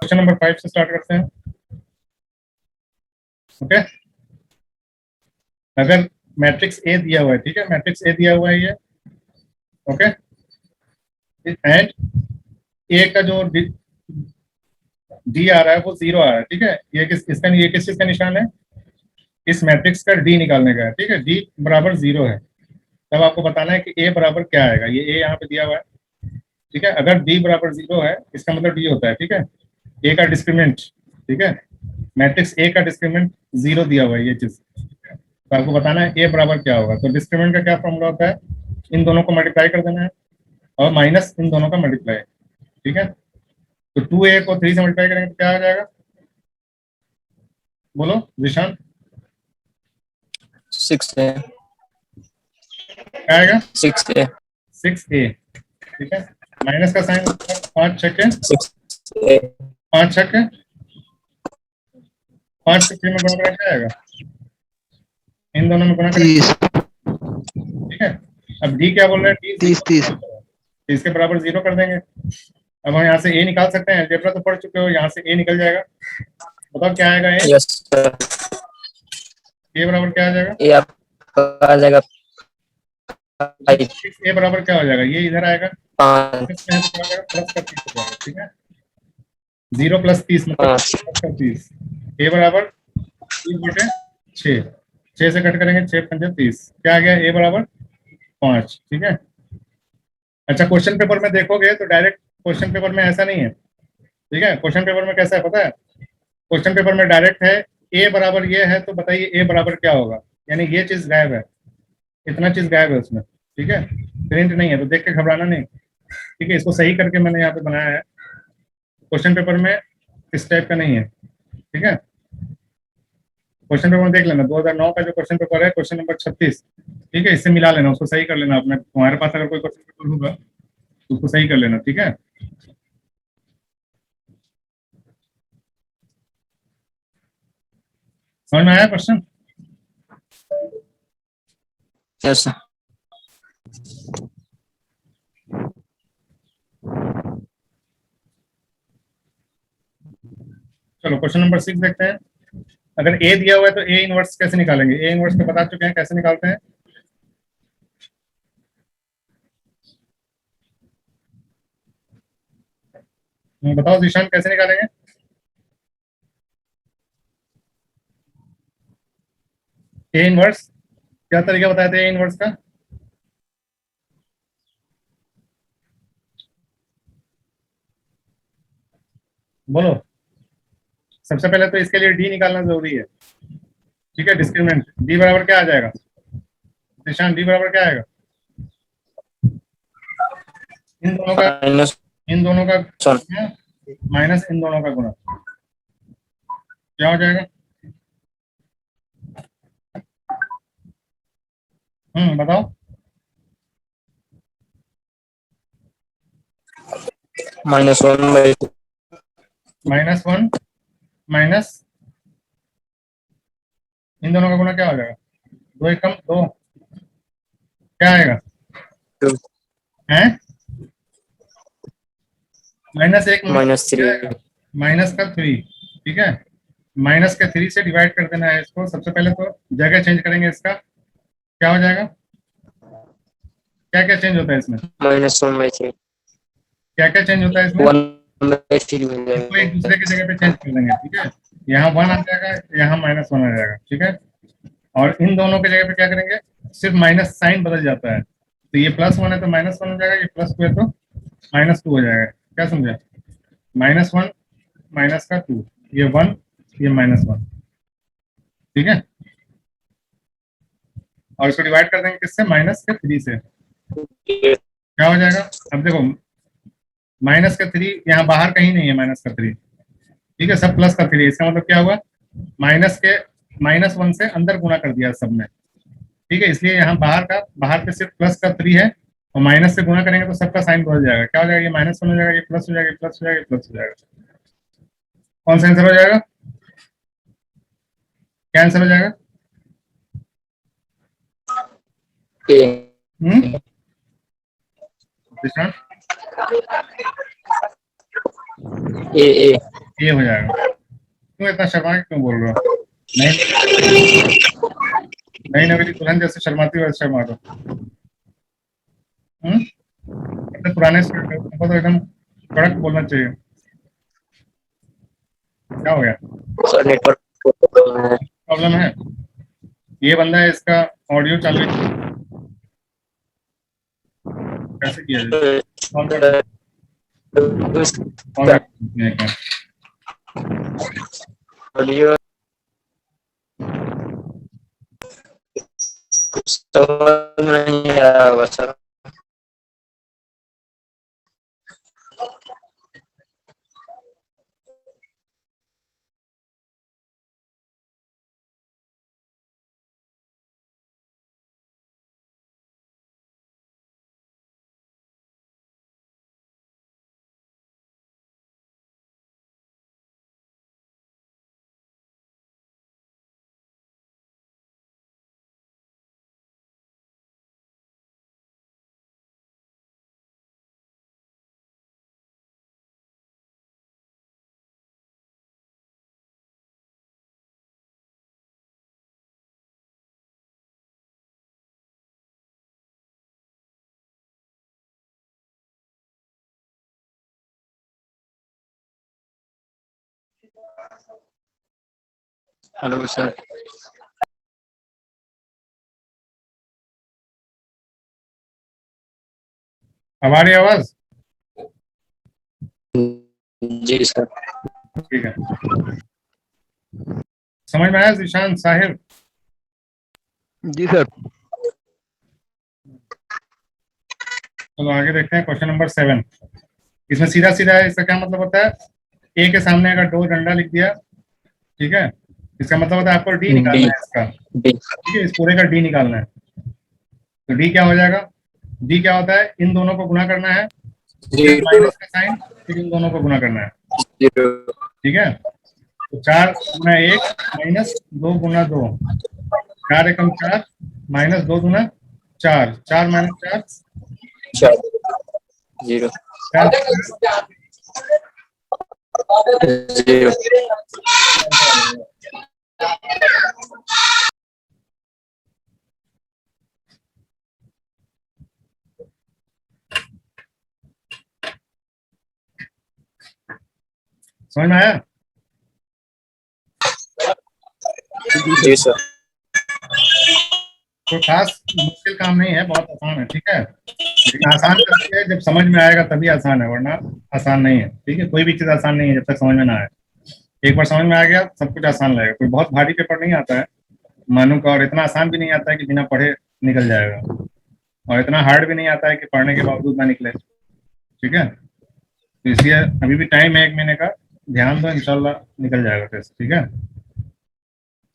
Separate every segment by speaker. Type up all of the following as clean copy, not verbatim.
Speaker 1: Question number 5 से start करते हैं। ओके, अगर मैट्रिक्स ए दिया हुआ है, ठीक है, मैट्रिक्स ए दिया हुआ है ये, ओके, एंड ए का जो डी आ रहा है वो 0 आ रहा है, ठीक है, ये किस चीज का निशान है? इस मैट्रिक्स का डी निकालने का है, ठीक है, डी बराबर 0 है, तब आपको बताना है कि ए बराबर क्या आएगा। ये ए यहाँ पे दिया हुआ है, ठीक है, अगर डी बराबर 0 है इसका मतलब डी होता है, ठीक है, ए का डिस्क्रीमेंट, ठीक है, मैट्रिक्स ए का डिस्क्रीमेंट 0 दिया हुआ है ये चीज, तो आपको बताना है ए बराबर क्या होगा। तो डिस्क्रीमेंट का क्या फॉर्मूला होता है? इन दोनों को मल्टीप्लाई कर देना है और माइनस इन दोनों का मल्टीप्लाई, ठीक है। तो 2a को 3 से मल्टीप्लाई करेंगे तो क्या आ जाएगा? बोलो विशान।
Speaker 2: 6a,
Speaker 1: क्या आएगा?
Speaker 2: 6a,
Speaker 1: 6a, ठीक है, माइनस का साइन 5 छक्के
Speaker 2: 6a,
Speaker 1: 5 छक्के 5 से 3 में गुणा करें क्या आएगा? इन दोनों में गुणा करें, ठीक है। अब डी क्या बोल रहे हैं? डी 30 इसके बराबर 0 कर देंगे। अब हम यहाँ से ए निकाल सकते हैं, अलजेब्रा तो पढ़ चुके हो, यहाँ से ए निकल जाएगा। बताओ क्या आएगा? ए
Speaker 2: यस सर,
Speaker 1: ए बराबर क्या आ जाएगा?
Speaker 2: ये आपका आ जाएगा 5,
Speaker 1: ए बराबर क्या हो जाएगा? ये इधर आएगा
Speaker 2: 5,
Speaker 1: प्लस का 30 हो जाएगा, ठीक है, 0 + 30 मतलब 30। ए बराबर 30/6, 6 से कट करेंगे 6 × 5 = 30, क्या आ गया? ए बराबर 5, ठीक है। अच्छा, क्वेश्चन पेपर में देखोगे तो डायरेक्ट क्वेश्चन पेपर में ऐसा नहीं है, ठीक है, क्वेश्चन पेपर में कैसा है पता है? क्वेश्चन पेपर में डायरेक्ट है ए बराबर ये है, तो बताइए ए बराबर क्या होगा, यानी ये चीज गायब है, इतना चीज गायब है उसमें, ठीक है, प्रिंट नहीं है, तो देख के घबराना नहीं, ठीक है, इसको सही करके मैंने यहाँ पे बनाया है। क्वेश्चन पेपर में इस टाइप का नहीं है, ठीक है, क्वेश्चन पेपर में देख लेना 2009 का जो क्वेश्चन पेपर है, क्वेश्चन नंबर 36, ठीक है, इससे मिला लेना, उसको सही कर लेना अपने, तुम्हारे पास अगर कोई क्वेश्चन पेपर होगा तो उसको सही कर लेना, ठीक है। समझ में आया क्वेश्चन?
Speaker 2: यस सर,
Speaker 1: चलो क्वेश्चन नंबर 6 देखते हैं। अगर ए दिया हुआ है तो ए इनवर्स कैसे निकालेंगे? ए इनवर्स तो बता चुके हैं कैसे निकालते हैं। बताओ जीशान कैसे निकालेंगे? ए इनवर्स क्या तरीका बताए थे ए इनवर्स का? बोलो। सबसे पहले तो इसके लिए डी निकालना जरूरी है, ठीक है, डिस्क्रिमिनेंट डी बराबर क्या आ जाएगा? निशान डी बराबर क्या आएगा? इन दोनों का
Speaker 2: माइनस
Speaker 1: माइनस इन दोनों का गुणा, क्या हो जाएगा? बताओ।
Speaker 2: -1/2,
Speaker 1: -1 माइनस इन दोनों का गुणा क्या हो जाएगा? 2 × 2 क्या आएगा?
Speaker 2: 2,
Speaker 1: है -1
Speaker 2: -3,
Speaker 1: माइनस का 3, ठीक है, माइनस के 3 से डिवाइड कर देना है इसको। सबसे पहले तो जगह चेंज करेंगे इसका, क्या हो जाएगा? क्या क्या चेंज होता है इसमें?
Speaker 2: -1/3,
Speaker 1: क्या क्या चेंज होता है इसमें?
Speaker 2: 1/3 मिल
Speaker 1: इसको एक
Speaker 2: जाएगा
Speaker 1: दूसरे की जगह पे चेंज कर देंगे, ठीक है, यहाँ 1 आ जाएगा, यहाँ -1 आ जाएगा, ठीक है, और इन दोनों की जगह पे क्या करेंगे? सिर्फ माइनस साइन बदल जाता है, तो ये +1 है तो -1 हो जाएगा, ये +2 है तो -2 हो जाएगा, क्या समझे? -1 माइनस का 2, ये 1, ये -1, ठीक है, और इसको डिवाइड कर देंगे किससे? -3 से, क्या हो जाएगा? अब देखो -3 यहाँ बाहर कहीं नहीं है, -3, ठीक है, सब +3, इसका मतलब क्या हुआ? -1 से अंदर गुणा कर दिया सब में, ठीक है, इसलिए यहाँ बाहर पे सिर्फ +3 है, और माइनस से गुणा करेंगे तो सबका साइन बदल जाएगा, क्या हो जाएगा? ये -1 हो जाएगा, ये प्लस हो जाएगा, ये प्लस हो जाएगा, ये प्लस हो जाएगा, कौन सा आंसर हो जाएगा? क्या आंसर हो जाएगा?
Speaker 2: ए
Speaker 1: ए हो जाएगा। क्यों इतना शर्मा के क्यों बोल रहे हो? नहीं नहीं, ना मेरी दुल्हन जैसे शर्माती हो वैसे शर्मा दो। इतने पुराने स्टूडेंट हो, तुमको तो एकदम कड़क बोलना चाहिए। क्या हो गया?
Speaker 2: सर नेटवर्क प्रॉब्लम है।
Speaker 1: प्रॉब्लम है? ये बंदा है, इसका ऑडियो चालू है, कैसे किया जाए? कौन कर दो, कौन कर दो? एक मिनट।
Speaker 2: ऑडियो समझ नहीं आ रहा होगा सर। Hello sir.
Speaker 1: हमारी आवाज
Speaker 2: जी सर।
Speaker 1: ठीक है, समझ में आया जीशान साहिब?
Speaker 3: जी सर।
Speaker 1: चलो आगे देखते हैं, क्वेश्चन नंबर 7। इसमें सीधा सीधा है, इसका क्या मतलब होता है? ए के सामने अगर दो डंडा लिख दिया, ठीक है, इसका मतलब होता है आपको डी निकालना
Speaker 2: डी
Speaker 1: है इसका।
Speaker 2: डी
Speaker 1: ठीक है, इस पूरे का डी निकालना है। तो डी क्या हो जाएगा? डी क्या होता है? इन दोनों को गुना करना है, फिर
Speaker 2: जीरो
Speaker 1: माइनस का साइन, फिर इन दोनों को गुना करना है।
Speaker 2: जीरो
Speaker 1: ठीक है, तो 4 गुना 1 माइनस 2 गुना 2, 4 एकम 4 माइनस 2 दूना 4, 4 - 4
Speaker 2: चार जीरो
Speaker 1: 4।
Speaker 2: जीरो।
Speaker 1: समझ में आया?
Speaker 2: जी सर।
Speaker 1: तो खास मुश्किल काम नहीं है, बहुत आसान है। ठीक है, लेकिन आसान करती है जब समझ में आएगा तभी आसान है, वरना आसान नहीं है। ठीक है, कोई भी चीज आसान नहीं है जब तक समझ में ना आए। एक बार समझ में आ गया सब कुछ आसान लगेगा। कोई बहुत भारी पेपर नहीं आता है मानू का, और इतना आसान भी नहीं आता है कि बिना पढ़े निकल जाएगा, और इतना हार्ड भी नहीं आता है कि पढ़ने के बावजूद ना निकले। ठीक है, तो इसलिए अभी भी टाइम है 1 महीने का, ध्यान दो, इंशाल्लाह निकल जाएगा टेस्ट। ठीक है,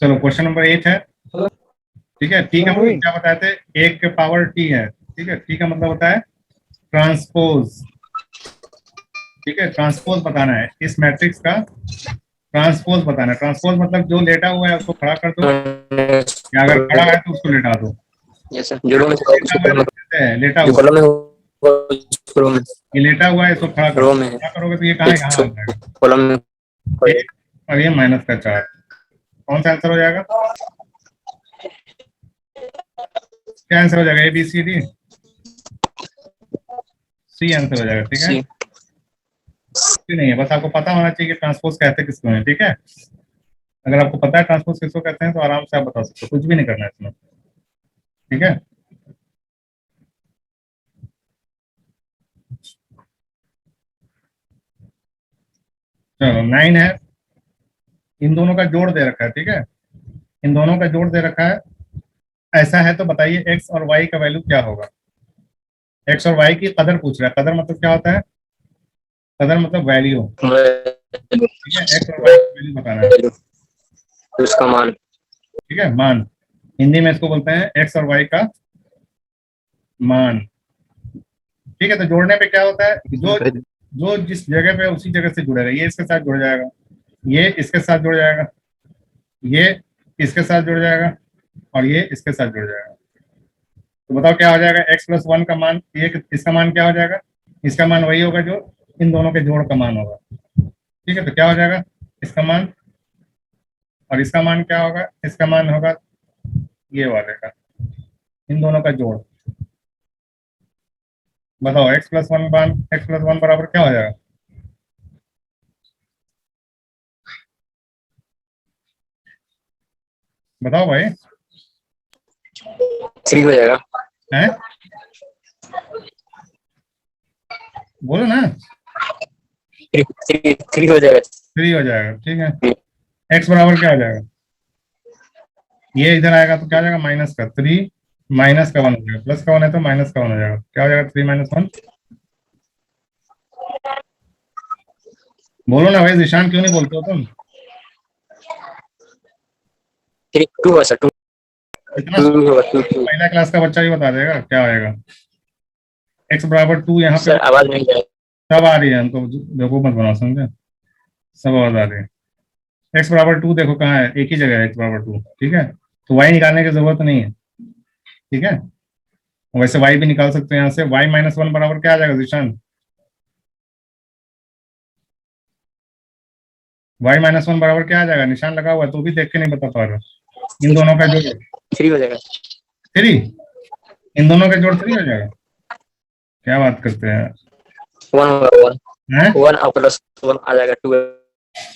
Speaker 1: चलो क्वेश्चन नंबर 8 है। ठीक है, टी का मतलब क्या बताए थे? 1 के पावर टी है। ठीक है, टी का मतलब होता है ट्रांसपोज। ठीक है, ट्रांसपोज बताना है इस मैट्रिक्स का, ट्रांसपोज बताना है। ट्रांसपोज मतलब जो लेटा हुआ है उसको खड़ा कर दो, या अगर खड़ा है तो उसको लेटा दो।
Speaker 2: Yes sir. जीरो में
Speaker 1: लेटा हुआ है तो कहते हैं लेटा
Speaker 2: जो
Speaker 1: हुआ,
Speaker 2: कॉलम में होगा रो में
Speaker 1: ये लेटा हुआ है, इसको खड़ा करो।
Speaker 2: रो में
Speaker 1: खड़ा करोगे तो ये कहाँ आ जाएगा?
Speaker 2: कॉलम में
Speaker 1: 1 और ये -4, कौन सा आंसर हो जाएगा? क्या आंसर हो जाएगा? A B C D, C answer हो जाएगा। ठीक है,
Speaker 2: सी।
Speaker 1: कुछ नहीं है, बस आपको पता होना चाहिए कि ट्रांसपोज कहते किसको हैं। ठीक है, अगर आपको पता है ट्रांसपोज किसको कहते हैं तो आराम से आप बता सकते हो, कुछ भी नहीं करना है इसमें। ठीक है, चलो 9 है, इन दोनों का जोड़ दे रखा है। ठीक है, इन दोनों का जोड़ दे रखा है। ऐसा है तो बताइए एक्स और वाई का वैल्यू क्या होगा? एक्स और वाई की कदर पूछ रहा है। कदर मतलब क्या होता है? कदर मतलब वैल्यू। ठीक है, एक्स और वाई का वैल्यू बताना है।
Speaker 2: उसका मान।
Speaker 1: ठीक है, मान, हिंदी में इसको बोलते हैं एक्स और वाई का मान। ठीक है, तो जोड़ने पे क्या होता है? जो जो जिस जगह पे उसी जगह से जुड़ेगा। ये इसके साथ जुड़ जाएगा, ये इसके साथ जुड़ जाएगा, ये इसके साथ जुड़ जाएगा, और ये इसके साथ जुड़ जाएगा। तो बताओ क्या हो जाएगा? x+1 का मान, ये इसका मान क्या हो जाएगा? इसका मान वही होगा जो इन दोनों के जोड़ का मान होगा। ठीक है, तो क्या हो जाएगा इसका मान, और इसका मान क्या होगा, इसका मान होगा ये वाले का, इन दोनों का जोड़। बताओ x+1 बराबर क्या हो जाएगा? बताओ भाई।
Speaker 2: 3 हो जाएगा।
Speaker 1: हैं, बोलो ना।
Speaker 2: 3 हो जाएगा।
Speaker 1: 3 हो जाएगा, ठीक है। x बराबर क्या हो जाएगा? ये इधर आएगा तो क्या हो जाएगा, माइनस का 3, माइनस का 1 हो जाएगा, प्लस का 1 है तो माइनस का 1 हो जाएगा, क्या हो जाएगा 3 - 1। बोलो ना भाई, निशान क्यों नहीं बोलते हो तुम?
Speaker 2: 2 हो सर, 2
Speaker 1: इतना
Speaker 2: 2 होगा, 2 2।
Speaker 1: पहला क्लास का बच्चा भी बता देगा क्या आएगा। x बराबर 2 यहाँ पे
Speaker 2: सर आवाज नहीं जाएगी।
Speaker 1: सब आ रही है, हमको बेवकूफ मत बनाओ, समझे? सब आवाज आ रही है। x बराबर 2 देखो कहाँ है, एक ही जगह है x बराबर 2, ठीक है। तो y निकालने की जरूरत नहीं है, ठीक है। वैसे y भी निकाल सकते हैं यहाँ से, y - 1 बराबर क्या आ जाएगा निशान? y - 1 बराबर क्या आ जाएगा, निशान लगा हुआ है तो भी देख के नहीं बता पा रहा। इन दोनों का जोड़
Speaker 2: 3 हो जाएगा।
Speaker 1: 3, इन दोनों का जोड़ 3 हो जाएगा। क्या बात करते हैं
Speaker 2: 1 होगा, 1
Speaker 1: हैं?
Speaker 2: 1 और प्लस 1 आ जाएगा, 2 हो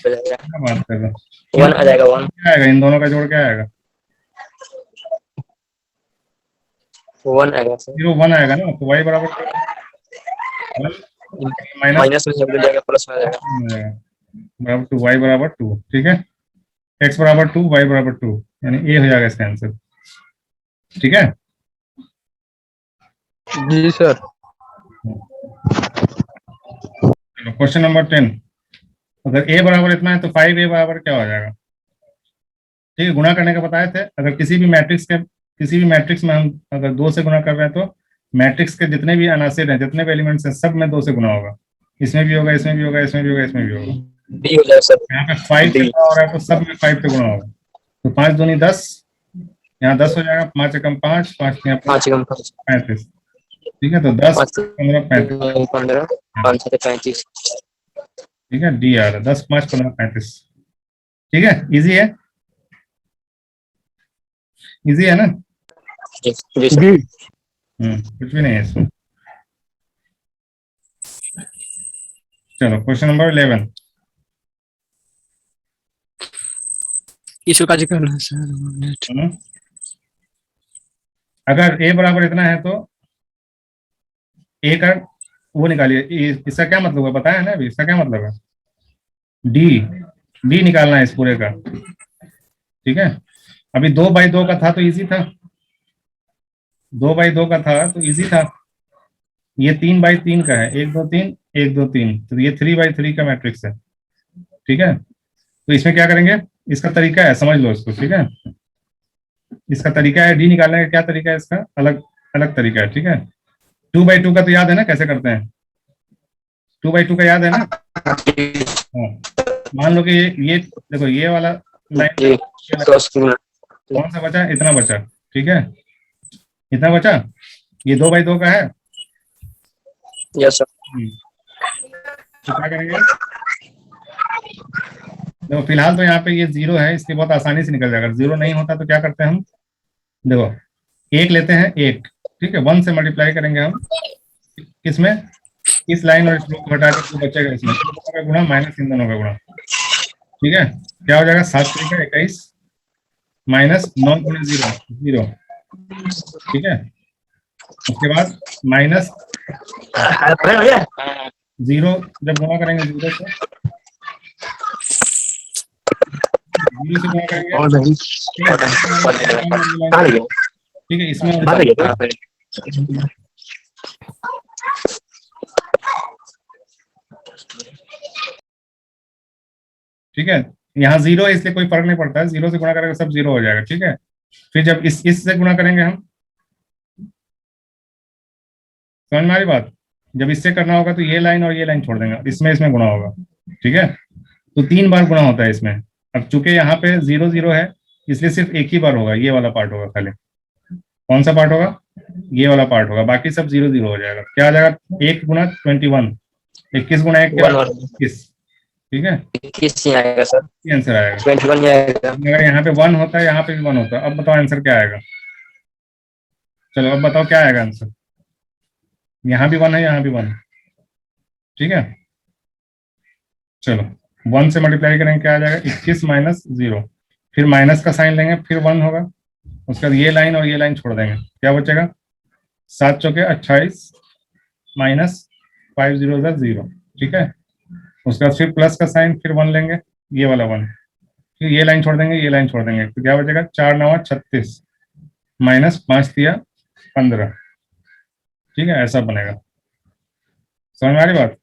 Speaker 2: जाएगा।
Speaker 1: क्या बात कर रहे हो?
Speaker 2: 1 आ जाएगा, 1
Speaker 1: क्या आएगा, इन दोनों का जोड़ क्या आएगा?
Speaker 2: 1 आएगा सर।
Speaker 1: 0 1 आएगा ना, तो y बराबर माइनस
Speaker 2: माइनस में जब जाएगा प्लस में आ जाएगा।
Speaker 1: बराबर 2, y बराबर 2, ठीक है। x बराबर 2, y बराबर 2, यानी a हो जाएगा इसका आंसर, ठीक है।
Speaker 3: जी सर।
Speaker 1: क्वेश्चन नंबर 10, अगर a बराबर इतना है तो 5a बराबर क्या हो जाएगा? ठीक है, गुणा करने का बताए थे। अगर किसी भी मैट्रिक्स में हम अगर 2 से गुणा कर रहे हैं तो मैट्रिक्स के जितने भी अनासिर हैं, जितने भी एलिमेंट्स हैं, सब में 2 से गुणा होगा। इसमें भी होगा, इसमें भी होगा, इसमें भी होगा, इसमें भी होगा।
Speaker 2: डी हो जाएगा सर।
Speaker 1: यहाँ पे 5 से
Speaker 2: डी
Speaker 1: गुणा हो रहा है तो सब में 5 से गुणा होगा। तो 5 दूनी 10, यहाँ 10 हो जाएगा, 5 एकम 5, 5 यहाँ
Speaker 2: 5 कम
Speaker 1: 35, ठीक है। तो 10
Speaker 2: 5
Speaker 1: 15 35,
Speaker 2: 15 5 7 35।
Speaker 1: ठीक है, डी आ रहा है 10 5 15 35, ठीक है। इजी है, इजी है ना?
Speaker 2: जी सर।
Speaker 3: जी
Speaker 1: कुछ भी नहीं है इसमें। चलो क्वेश्चन नंबर 11,
Speaker 4: इसको का करना है सर।
Speaker 1: सुनो। अगर a बराबर इतना है तो a का वो निकालिए, इसका क्या मतलब है बताया है ना अभी, इसका क्या मतलब है? d, d निकालना है इस पूरे का, ठीक है। अभी 2/2 का था तो इजी था, 2/2 का था तो इजी था। ये 3/3 का है, 1 2 3 1 2 3, तो ये 3/3 का मैट्रिक्स है, ठीक है। तो इसमें क्या करेंगे, इसका तरीका है, समझ लो इसको, ठीक है। इसका तरीका है डी निकालने का, क्या तरीका है इसका, अलग अलग तरीका है, ठीक है। 2/2 का तो याद है ना कैसे करते हैं, 2/2 का याद है ना? हाँ, मान लो कि ये देखो, ये वाला लाइन कौन सा बचा, इतना बचा, ठीक है। इतना बचा, ये 2/2 का है।
Speaker 2: Yes sir.
Speaker 1: तो क्या करेंगे, देखो फिलहाल तो यहाँ पे ये 0 है, इसलिए बहुत आसानी से निकल जाएगा। 0 नहीं होता तो क्या करते हैं हम, देखो 1 लेते हैं, 1, ठीक है। 1 से मल्टीप्लाई करेंगे हम, किसमें, इस लाइन और इस रो को हटा के तो बचेगा इसमें, इन दोनों का गुणा माइनस इन दोनों का गुणा, ठीक है। क्या हो जाएगा, 7 3 का 21 माइनस 9 गुणे 0 0, ठीक है। उसके बाद माइनस 0 जब गुणा करेंगे 0 से, 0 से गुणा करेंगे, ठीक है। इसमें ठीक है, यहाँ 0 है इसलिए कोई फर्क नहीं पड़ता है, 0 से गुणा करेंगे सब 0 हो जाएगा, ठीक है। फिर जब इससे गुणा करेंगे हम, समझ में आ रही बात, जब इससे करना होगा तो ये लाइन और ये लाइन छोड़ देंगे, इसमें गुणा होगा, ठीक है। तो 3 बार गुणा होता है इसमें। अब चूंकि यहाँ पे 0 0 है, इसलिए सिर्फ एक ही बार होगा, ये वाला पार्ट होगा खाली। कौन सा पार्ट होगा, ये वाला पार्ट होगा, बाकी सब 0 0 हो जाएगा। क्या आ जाएगा, 1 गुणा 21, 21 गुणा 1 क्या, 21, ठीक है,
Speaker 2: 21 ही आएगा सर,
Speaker 1: ये आंसर आएगा।
Speaker 2: 21 ही आएगा।
Speaker 1: अगर यहाँ पे 1 होता है, यहाँ पे भी 1 होता है, अब बताओ आंसर क्या आएगा। चलो अब बताओ क्या आएगा आंसर। यहाँ भी 1 है, यहाँ भी 1, ठीक है। चलो 1 से मल्टीप्लाई करेंगे, क्या आ जाएगा, 21 माइनस 0, फिर माइनस का साइन लेंगे, फिर 1 होगा, उसके बाद ये लाइन और ये लाइन छोड़ देंगे, क्या बचेगा, 7 चौके 28 माइनस 5 0 0, ठीक है। उसके बाद फिर प्लस का साइन, फिर 1 लेंगे, ये वाला 1, फिर ये लाइन छोड़ देंगे, ये लाइन छोड़ देंगे, तो क्या बचेगा, 4 9 36 माइनस 5 दिया 15, ठीक है, ऐसा बनेगा। समझ में आ रही बात,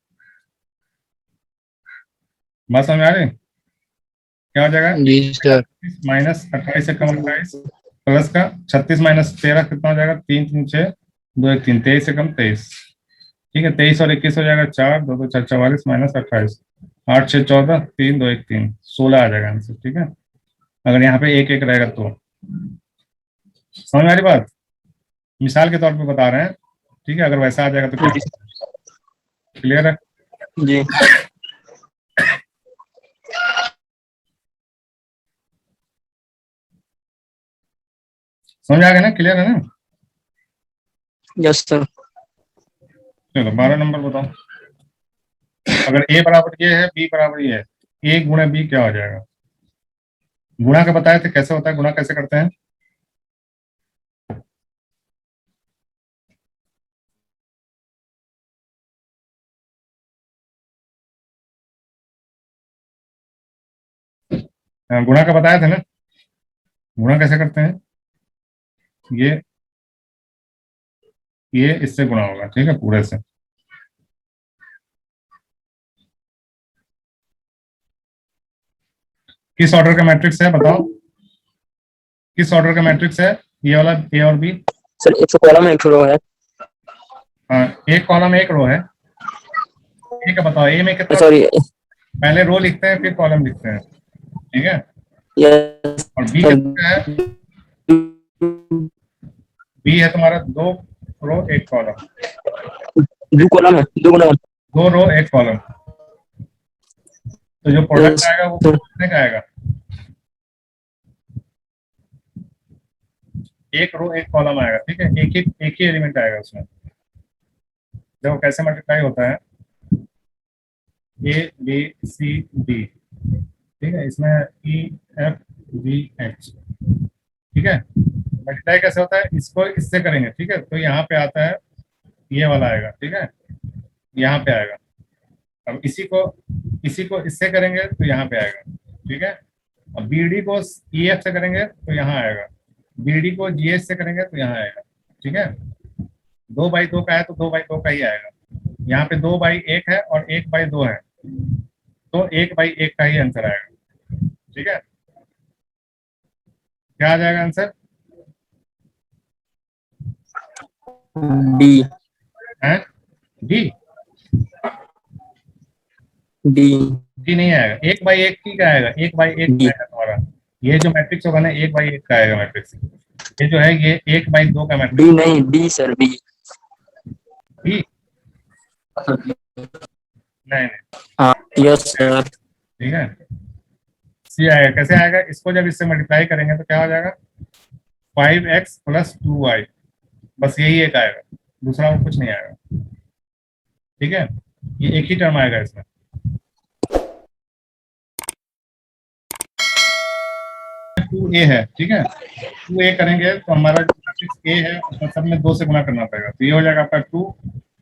Speaker 1: बात समझ में आ रही, क्या हो जाएगा,
Speaker 4: जी सर।
Speaker 1: माइनस 28 से कम 28 प्लस का 36 माइनस 13 कितना हो जाएगा, 3 3 6 2 1 3, 23 से कम 23, ठीक है। 23 और 21 हो जाएगा 4 2 2 4 44 माइनस 28, 8 6 14 3 2 1 3, 16 आ जाएगा आंसर, ठीक है। अगर यहाँ पे एक एक रहेगा तो, समझ में आ रही बात, मिसाल के तौर पे बता रहे हैं, ठीक है। अगर वैसा आ जाएगा तो क्या, क्लियर है।
Speaker 2: जी
Speaker 1: समझ आ गया ना, क्लियर है ना।
Speaker 2: Yes sir.
Speaker 1: चलो 12 नंबर बताओ। अगर ए बराबर ये है, बी बराबर ये है, ए गुणा बी क्या हो जाएगा। गुणा का बताए थे, कैसे होता है, गुणा कैसे करते हैं। गुणा का बताया था ना, गुणा कैसे करते हैं, ये इससे गुणा होगा, ठीक है, पूरे से। किस ऑर्डर का मैट्रिक्स है बताओ, किस ऑर्डर का मैट्रिक्स है, ये वाला ए और बी।
Speaker 2: सर, एक कॉलम है, एक रो है।
Speaker 1: हाँ, एक कॉलम एक रो है, ठीक है। बताओ ए में कितना,
Speaker 2: सॉरी।
Speaker 1: पहले रो लिखते हैं फिर कॉलम लिखते हैं, ठीक है।
Speaker 2: यस
Speaker 1: और बी
Speaker 2: सर।
Speaker 1: कितना है, बी है तुम्हारा 2 रो 1 कॉलम,
Speaker 2: 2 कॉलम है, 2 कॉलम।
Speaker 1: 2 रो 1 कॉलम, तो जो प्रोडक्ट आएगा वो कितने का आएगा, 1 रो 1 कॉलम आएगा, ठीक है। एक ही एलिमेंट आएगा उसमें। देखो कैसे मल्टीप्लाई होता है, ए बी सी डी, ठीक है, इसमें ई एफ जी एच, ठीक है। मल्टीप्लाई कैसे होता है, इसको इससे करेंगे, ठीक है, तो यहाँ पे आता है, ये वाला आएगा, ठीक है, यहाँ पे आएगा। अब इसी को इससे करेंगे तो यहाँ पे आएगा, ठीक है। अब बी डी को ई एफ से करेंगे तो यहाँ आएगा, बी डी को जी एच से करेंगे तो यहाँ आएगा, ठीक है। 2/2 का है तो 2/2 का ही आएगा, यहाँ पे 2/1 है और 1/2 है, तो 1/1 का ही आंसर आएगा, ठीक है। क्या आ जाएगा आंसर,
Speaker 2: डी।
Speaker 1: है डी,
Speaker 2: डी।
Speaker 1: डी नहीं आएगा, 1/1 की का आएगा, 1/1 का
Speaker 2: डी।
Speaker 1: आएगा तुम्हारा। ये जो मैट्रिक्स होगा ना, 1/1 का आएगा मैट्रिक्स, ये जो है ये 1/2 का मैट्रिक्स।
Speaker 2: डी नहीं, डी सर, डी।
Speaker 1: बी नहीं नहीं,
Speaker 2: हाँ यस सर।
Speaker 1: ठीक है, सी आएगा। कैसे आएगा, इसको जब इससे मल्टीप्लाई करेंगे तो क्या हो जाएगा, 5x + 2y, बस यही एक आएगा, दूसरा कुछ नहीं आएगा, ठीक है। ये एक ही टर्म आएगा इसमें। 2a है, ठीक है, 2a करेंगे तो हमारा जो मैट्रिक्स a है उसमें सब में 2 से गुना करना पड़ेगा, तो ये हो जाएगा आपका 2,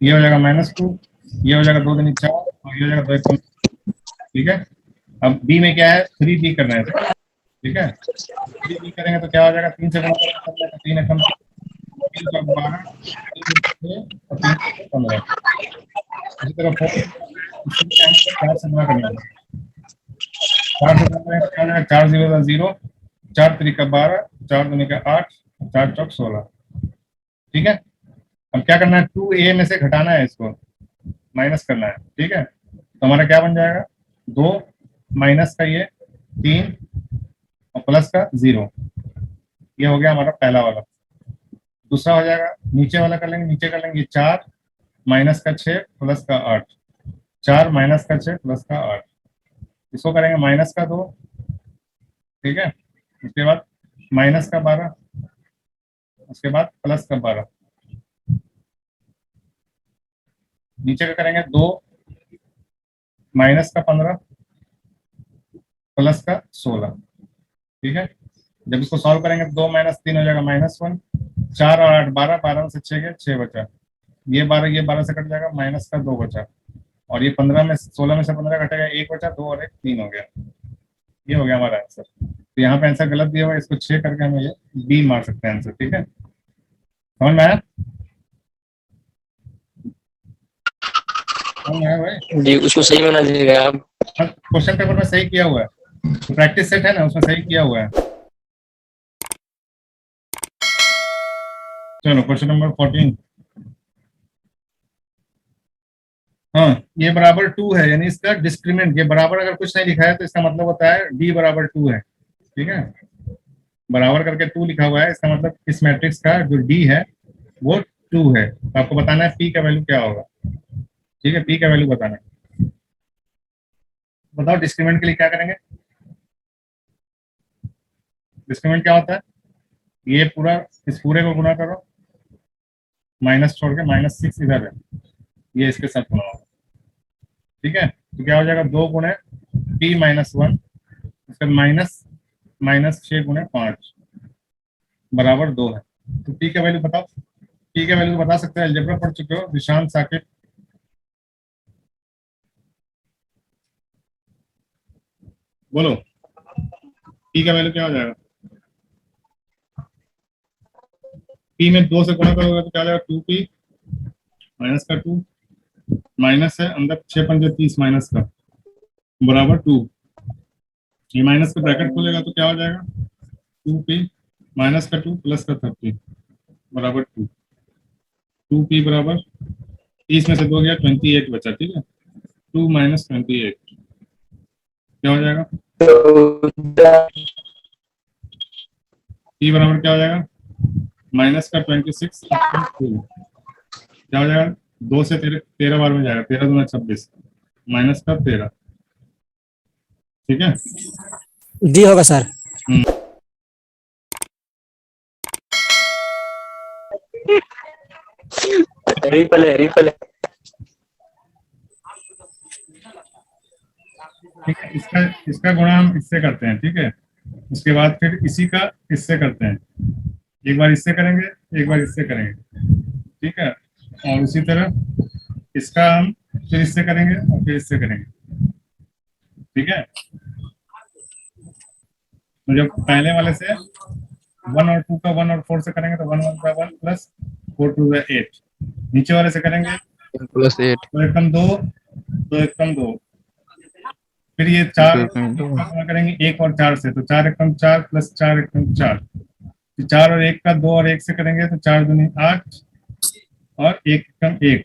Speaker 1: ये हो जाएगा -2, ये हो जाएगा 2 दूनी 4 और ये हो जाएगा 2 1 कम, ठीक है। अब b में क्या है, 3b करना है, ठीक है। 3b करेंगे तो क्या हो जाएगा, 3 से गुना करेंगे तो 3 1 3 × 12 और 3 15, इसी तरह 4 से गुना करना है, 4 से गुना करेंगे तो क्या हो जाएगा, 4 0 0, 4 3 × 12, 4 2 × 8, 4 चौक 16, ठीक है। अब क्या करना है, 2a में से घटाना है, इसको माइनस करना है, ठीक है। तो हमारा क्या बन जाएगा, 2 माइनस का ये 3 और प्लस का 0, ये हो गया हमारा पहला वाला। दूसरा हो जाएगा, नीचे वाला कर लेंगे, नीचे कर लेंगे 4 माइनस का 6 प्लस का 8, 4 माइनस का 6 प्लस का 8, इसको करेंगे माइनस का 2, ठीक है, उसके बाद माइनस का 12, उसके बाद प्लस का 12, नीचे का करेंगे 2 माइनस का 15 प्लस का 16, ठीक है। जब इसको सॉल्व करेंगे तो 2 माइनस 3 हो जाएगा -1, 4 और 8 12, 12 में से 6 गए 6 बचा, ये 12 से कट जाएगा, माइनस का 2 बचा, और ये 15 में 16 में से 15 घटेगा, 1 बचा, 2 और 1 3 हो गया। ये हो गया हमारा आंसर। तो यहाँ पे आंसर गलत दिया हुआ है, इसको 6 करके हम ये बी मार सकते हैं आंसर, ठीक है, समझ में आया? समझ में आया भाई?
Speaker 2: जी उसको सही बना दीजिएगा आप।
Speaker 1: क्वेश्चन पेपर में सही किया हुआ है, प्रैक्टिस सेट है ना, उसमें सही किया हुआ है। चलो क्वेश्चन नंबर 14। हाँ, ये बराबर 2 है, यानी इसका डिस्क्रीमेंट, ये बराबर अगर कुछ नहीं लिखा है तो इसका मतलब होता है डी बराबर 2 है, ठीक है। बराबर करके 2 लिखा हुआ है, इसका मतलब इस मैट्रिक्स का जो डी है वो 2 है। तो आपको बताना है पी का वैल्यू क्या होगा, ठीक है, पी का वैल्यू बताना है। बताओ डिस्क्रीमेंट के लिए क्या करेंगे? डिस्क्रीमेंट क्या होता है? ये पूरा, इस पूरे को गुना करो, माइनस छोड़ के -6 इधर है, ये इसके साथ गुना होगा, ठीक है। तो क्या हो जाएगा, 2 गुणे पी -1, इसका -6 गुणे 5 बराबर 2 है। तो पी का वैल्यू बताओ। पी का वैल्यू बता सकते हैं, अलजेब्रा पढ़ चुके हो, निशांत साकिब, बोलो पी का वैल्यू क्या हो जाएगा? पी में 2 से गुणा करोगे तो क्या हो जाएगा, 2p माइनस का 2, माइनस है अंदर 6 पंजे 30 माइनस का बराबर 2, ये माइनस का ब्रैकेट खोलेगा तो क्या हो जाएगा, 2p माइनस का 2 प्लस का 30 बराबर 2, 2p बराबर 30 में से 2 गया 28 बचा, ठीक है, 2 माइनस 28 क्या हो जाएगा,
Speaker 2: तो
Speaker 1: p बराबर क्या हो जाएगा, माइनस का 26 क्या हो जाएगा, 2 से 13 बार में जाएगा, 13 दूना 26 माइनस का 13, ठीक है।
Speaker 4: डी होगा सर।
Speaker 2: रिपल है।
Speaker 1: ठीक है, इसका गुणा हम इससे करते हैं, ठीक है, उसके बाद फिर इसी का इससे करते हैं, एक बार इससे करेंगे, एक बार इससे करेंगे, ठीक है, और उसी तरह इसका हम फिर इससे करेंगे और फिर इससे करेंगे, ठीक है। तो जब पहले वाले से 1 और 2 का 1 और 4 से करेंगे तो 1 1 का 1 प्लस 4 2 8, नीचे वाले से करेंगे
Speaker 3: +8
Speaker 1: तो एकदम 2, तो एकदम 2, फिर ये 4 करेंगे 1 और 4 से, तो 4 एकदम 4 प्लस 4 एकदम 4, 4 और 1 का 2 और 1 से करेंगे तो 4 दूनी 8 और 1 एकदम 1,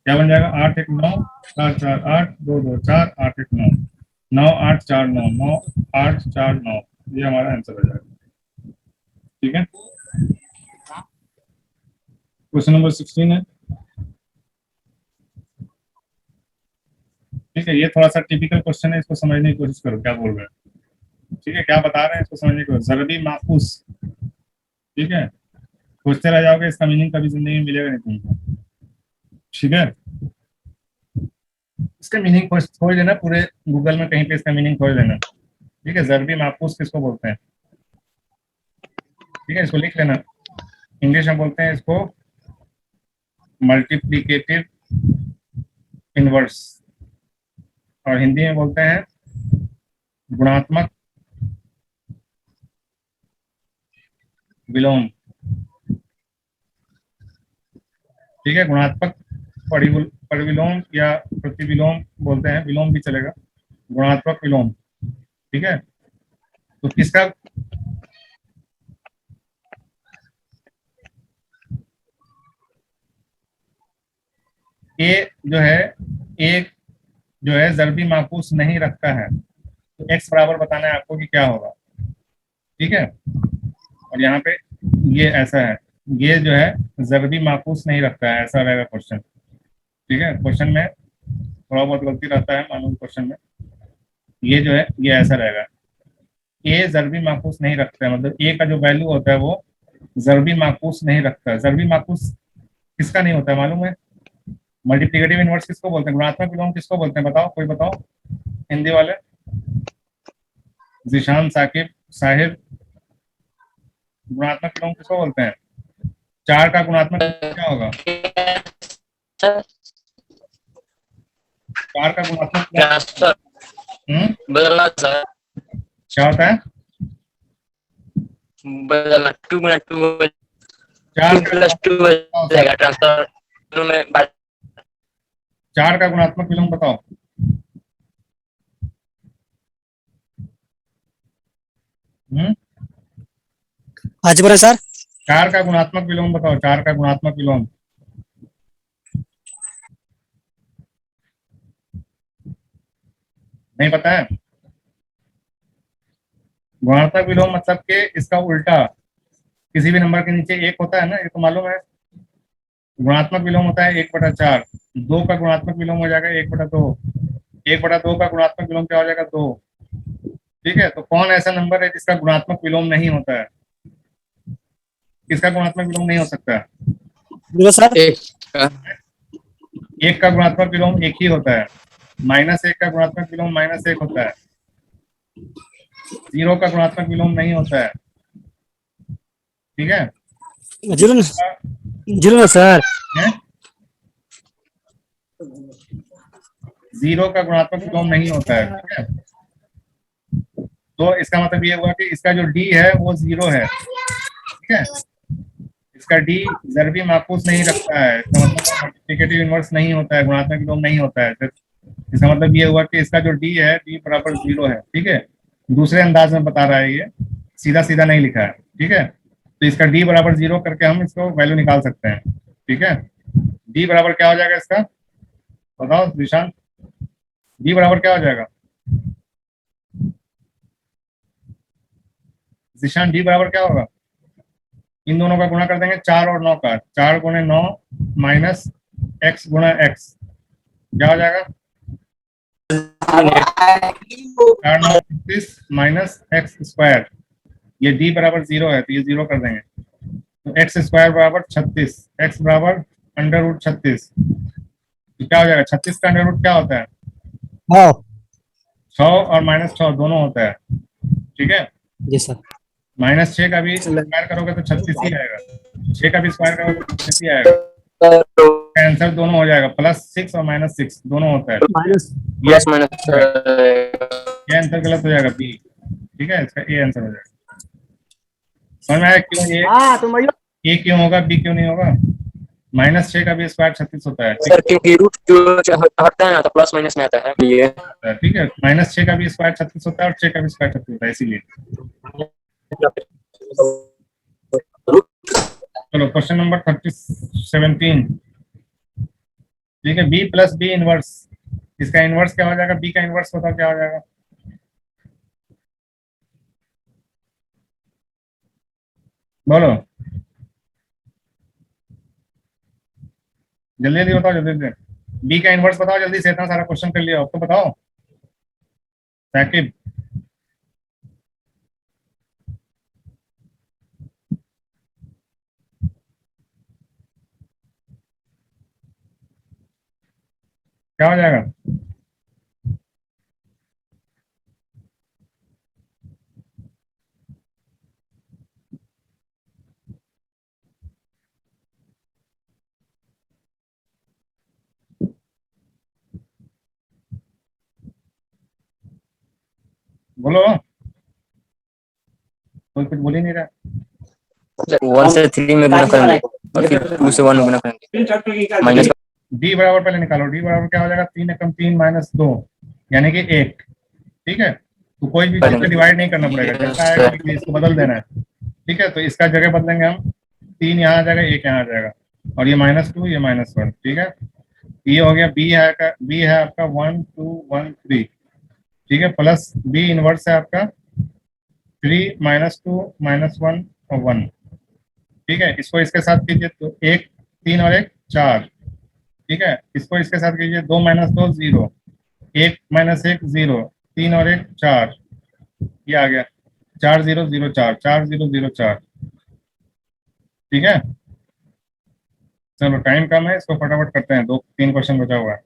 Speaker 1: क्या बन जाएगा, 8 1 9 4 4 8 2 2 4 8 1 9 9 8 4 9 9 8 4 9, ये हमारा आंसर हो जाएगा, ठीक है। क्वेश्चन नंबर 16 है, ठीक है, ये थोड़ा सा टिपिकल क्वेश्चन है, इसको समझने की कोशिश करो क्या बोल रहे हैं, ठीक है, क्या बता रहे हैं इसको समझने की कोशिश, ज़रबी माफूस, ठीक है, सोचते रह जाओगे, इसका मीनिंग कभी जिंदगी में मिलेगा नहीं तुमको, ठीक है। इसका मीनिंग खोज लेना, पूरे गूगल में कहीं पे इसका मीनिंग खोज लेना, ठीक है। ज़रबी माफूस किसको बोलते हैं, ठीक है, इसको लिख लेना। इंग्लिश में बोलते हैं इसको मल्टीप्लीकेटिव इनवर्स, और हिंदी में बोलते हैं गुणात्मक विलोम, ठीक है, गुणात्मक परिविलोम या प्रतिविलोम बोलते हैं, विलोम भी चलेगा, गुणात्मक विलोम, ठीक है। तो किसका, ए जो है, ए जो है ज़रबी माफूस नहीं रखता है, तो एक्स बराबर बताना है आपको कि क्या होगा, ठीक है। और यहाँ पे ये ऐसा है, ये जो है ज़रबी माफूस नहीं रखता है, ऐसा रहेगा क्वेश्चन, ठीक है। क्वेश्चन में थोड़ा बहुत गलती रहता है मालूम क्वेश्चन में, ये जो है ये ऐसा रहेगा। ए ज़रबी माकूस नहीं रखता है, मतलब ए का जो वैल्यू होता है वो ज़रबी माकूस नहीं रखता है। ज़रबी माकूस किसका नहीं होता है मालूम है? मल्टीप्लिकेटिव इनवर्स किसको बोलते हैं? गुणात्मक विलोम किसको बोलते हैं? बताओ, कोई बताओ, हिंदी वाले। जिशान, साकिब, साहिर, गुणात्मक विलोम किसको बोलते हैं? 4 का गुणात्मक क्या होगा? 4 का गुणात्मक क्या?
Speaker 2: ट्रांसफर बदलना सर,
Speaker 1: क्या होता है?
Speaker 2: बदलना 2 गुना 2
Speaker 1: 4 का
Speaker 2: 2 हो जाएगा ट्रांसफर में।
Speaker 1: 4 का गुणात्मक विलोम बताओ।
Speaker 4: आज बोले सर
Speaker 1: 4 का गुणात्मक विलोम बताओ, 4 का गुणात्मक विलोम। नहीं पता है? गुणात्मक विलोम मतलब कि इसका उल्टा, किसी भी नंबर के नीचे एक होता है ना, ये तो मालूम है। गुणात्मक विलोम होता है 1/4। 2 का गुणात्मक विलोम हो जाएगा 1/2। 1/2 का गुणात्मक विलोम क्या हो जाएगा? 2। ठीक है, तो कौन ऐसा नंबर है जिसका गुणात्मक विलोम नहीं होता है? किसका गुणात्मक विलोम नहीं हो सकता है?
Speaker 4: बोलो सर।
Speaker 1: 1 का गुणात्मक विलोम 1 ही होता है। -1 का गुणात्मक विलोम -1 होता है। 0 का गुणात्मक विलोम नहीं होता है। ठीक है?
Speaker 4: जीरो जीरो ना सर।
Speaker 1: हैं? 0 का गुणात्मक विलोम नहीं होता है। ठीक है, तो इसका मतलब ये हुआ कि इसका जो डी है वो 0 है। ठीक है, इसका डी ज़रबी माकूस नहीं रखता है, इसका मतलब मल्टीप्लिकेटिव इनवर्स नहीं होता है, गुणात्मक विलोम नहीं होता है। तो इसका मतलब ये हुआ कि इसका जो डी है डी बराबर 0 है। ठीक है, दूसरे अंदाज में बता रहा है, ये सीधा सीधा नहीं लिखा है। ठीक है, तो इसका डी बराबर 0 करके हम इसको वैल्यू निकाल सकते हैं। ठीक है, डी बराबर क्या हो जाएगा इसका? बताओ निशान, डी बराबर क्या हो जाएगा? निशान डी बराबर क्या होगा? इन दोनों का गुणा कर देंगे, 4 और 9 का। 4 गुणे 9 माइनस x गुणा x, क्या हो जाएगा? 4 9 36 माइनस एक्स स्क्वायर। ये d बराबर 0 है तो ये 0 कर देंगे, तो एक्स स्क्वायर बराबर 36, x बराबर √36। तो क्या हो जाएगा? 36 का अंडर रूट क्या होता है?
Speaker 4: हाँ
Speaker 1: 6 और -6 दोनों होता है। ठीक है,
Speaker 4: जी सर।
Speaker 1: -6 का भी स्क्वायर करोगे तो 36 ही आएगा, 6 का भी स्क्वायर करोगे तो 36 ही आएगा। आंसर दोनों हो जाएगा, +6 और -6 दोनों होता है।
Speaker 4: माइनस
Speaker 2: प्लस माइनस
Speaker 1: ये आंसर गलत हो जाएगा, बी। ठीक है, इसका ए आंसर हो जाएगा। समझ में आया क्यों ए क्यों होगा, बी क्यों नहीं होगा? -6 का भी स्क्वायर 36 होता है।
Speaker 2: सर, क्योंकि रूट जो हटता है ना तो प्लस माइनस में आता है ये।
Speaker 1: ठीक है, -6 का भी स्क्वायर 36 होता है और 6 का भी स्क्वायर 36 होता है, इसीलिए। चलो क्वेश्चन नंबर 17। ठीक है, बी प्लस बी इनवर्स, इसका इनवर्स क्या हो जाएगा? बी का इनवर्स बताओ क्या हो जाएगा? बोलो जल्दी जल्दी बताओ, जल्दी से। बी का इनवर्स बताओ जल्दी से, इतना सारा क्वेश्चन कर लिया अब तो बताओ। साकिब, क्या हो जाएगा? बोलो, कोई कुछ बोल ही नहीं रहा।
Speaker 2: 1 से 3 में गुना करेंगे और फिर 2 से 1 में गुना करेंगे माइनस।
Speaker 1: डी बराबर पहले निकालो, डी बराबर क्या हो जाएगा? 3 एकम 3 -2 यानी कि 1। ठीक है, तो कोई भी चीज डिवाइड नहीं करना पड़ेगा, जैसा आएगा इसको बदल देना है। ठीक है, तो इसका जगह बदलेंगे हम, 3 यहाँ आ जाएगा, 1 यहाँ आ जाएगा, और ये -2 ये -1। ठीक है, ये हो गया बी है आपका 1 2 1 3। ठीक है, प्लस बी इनवर्स है आपका 3 -2 -1 और 1। ठीक है, इसको इसके साथ कीजिए तो 1 3 और 1 4। ठीक है, इसको इसके साथ कीजिए 2 - 2 0, 1 - 1 0, 3 और 1 4, ये आ गया 4004, 4004। ठीक है, चलो टाइम कम है, इसको फटाफट करते हैं, 2-3 क्वेश्चन बचा हुआ है।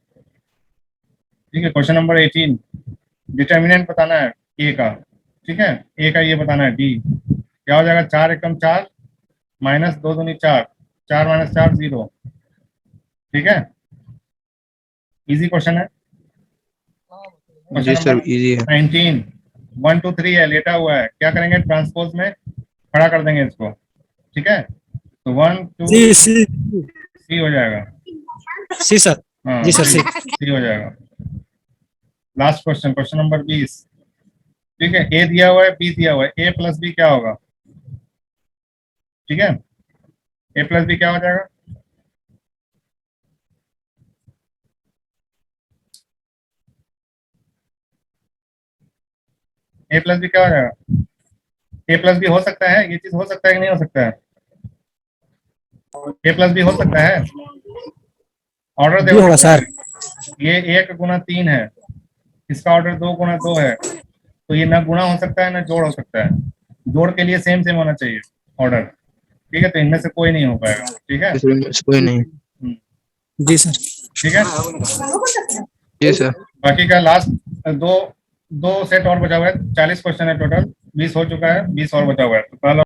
Speaker 1: ठीक है, क्वेश्चन नंबर 18, डिटर्मिनेंट बताना है ए का। ठीक है, ए का ये बताना है डी, क्या हो जाएगा, 4 एकम 4 माइनस 2 दूनी 4, 4 माइनस 4 0। ठीक है, इजी क्वेश्चन है।
Speaker 3: जी सर, इजी है।
Speaker 1: 19, 1 2 3 है, लेटा हुआ है, क्या करेंगे, ट्रांसपोज में खड़ा कर देंगे इसको। ठीक है, तो 1 2
Speaker 4: सी सी
Speaker 1: सी हो जाएगा।
Speaker 4: सी सर।
Speaker 1: हाँ
Speaker 4: जी सर, सी।
Speaker 1: सी हो जाएगा। Last question, question number 20। ठीक है, ए दिया हुआ है, बी दिया हुआ है, ए प्लस बी क्या होगा। ठीक है, ए प्लस बी क्या हो जाएगा, ए प्लस बी क्या हो जाएगा, ए प्लस बी हो सकता है, ये चीज हो सकता है कि नहीं हो सकता है, ए प्लस बी हो सकता है। ऑर्डर
Speaker 4: जी
Speaker 1: देखो,
Speaker 4: होगा सर।
Speaker 1: ये 1 गुना 3 है, इसका ऑर्डर 2 गुना 2 है, तो ये ना गुणा हो सकता है ना जोड़ हो सकता है। जोड़ के लिए सेम सेम होना चाहिए ऑर्डर। ठीक है, तो इनमें से कोई नहीं हो पाएगा। ठीक है,
Speaker 3: कोई नहीं।
Speaker 4: जी सर।
Speaker 1: ठीक है,
Speaker 3: जी सर।
Speaker 1: बाकी का लास्ट दो दो सेट और बचा हुआ है, 40 क्वेश्चन है टोटल, 20 हो चुका है, 20 और बचा हुआ है, तो कल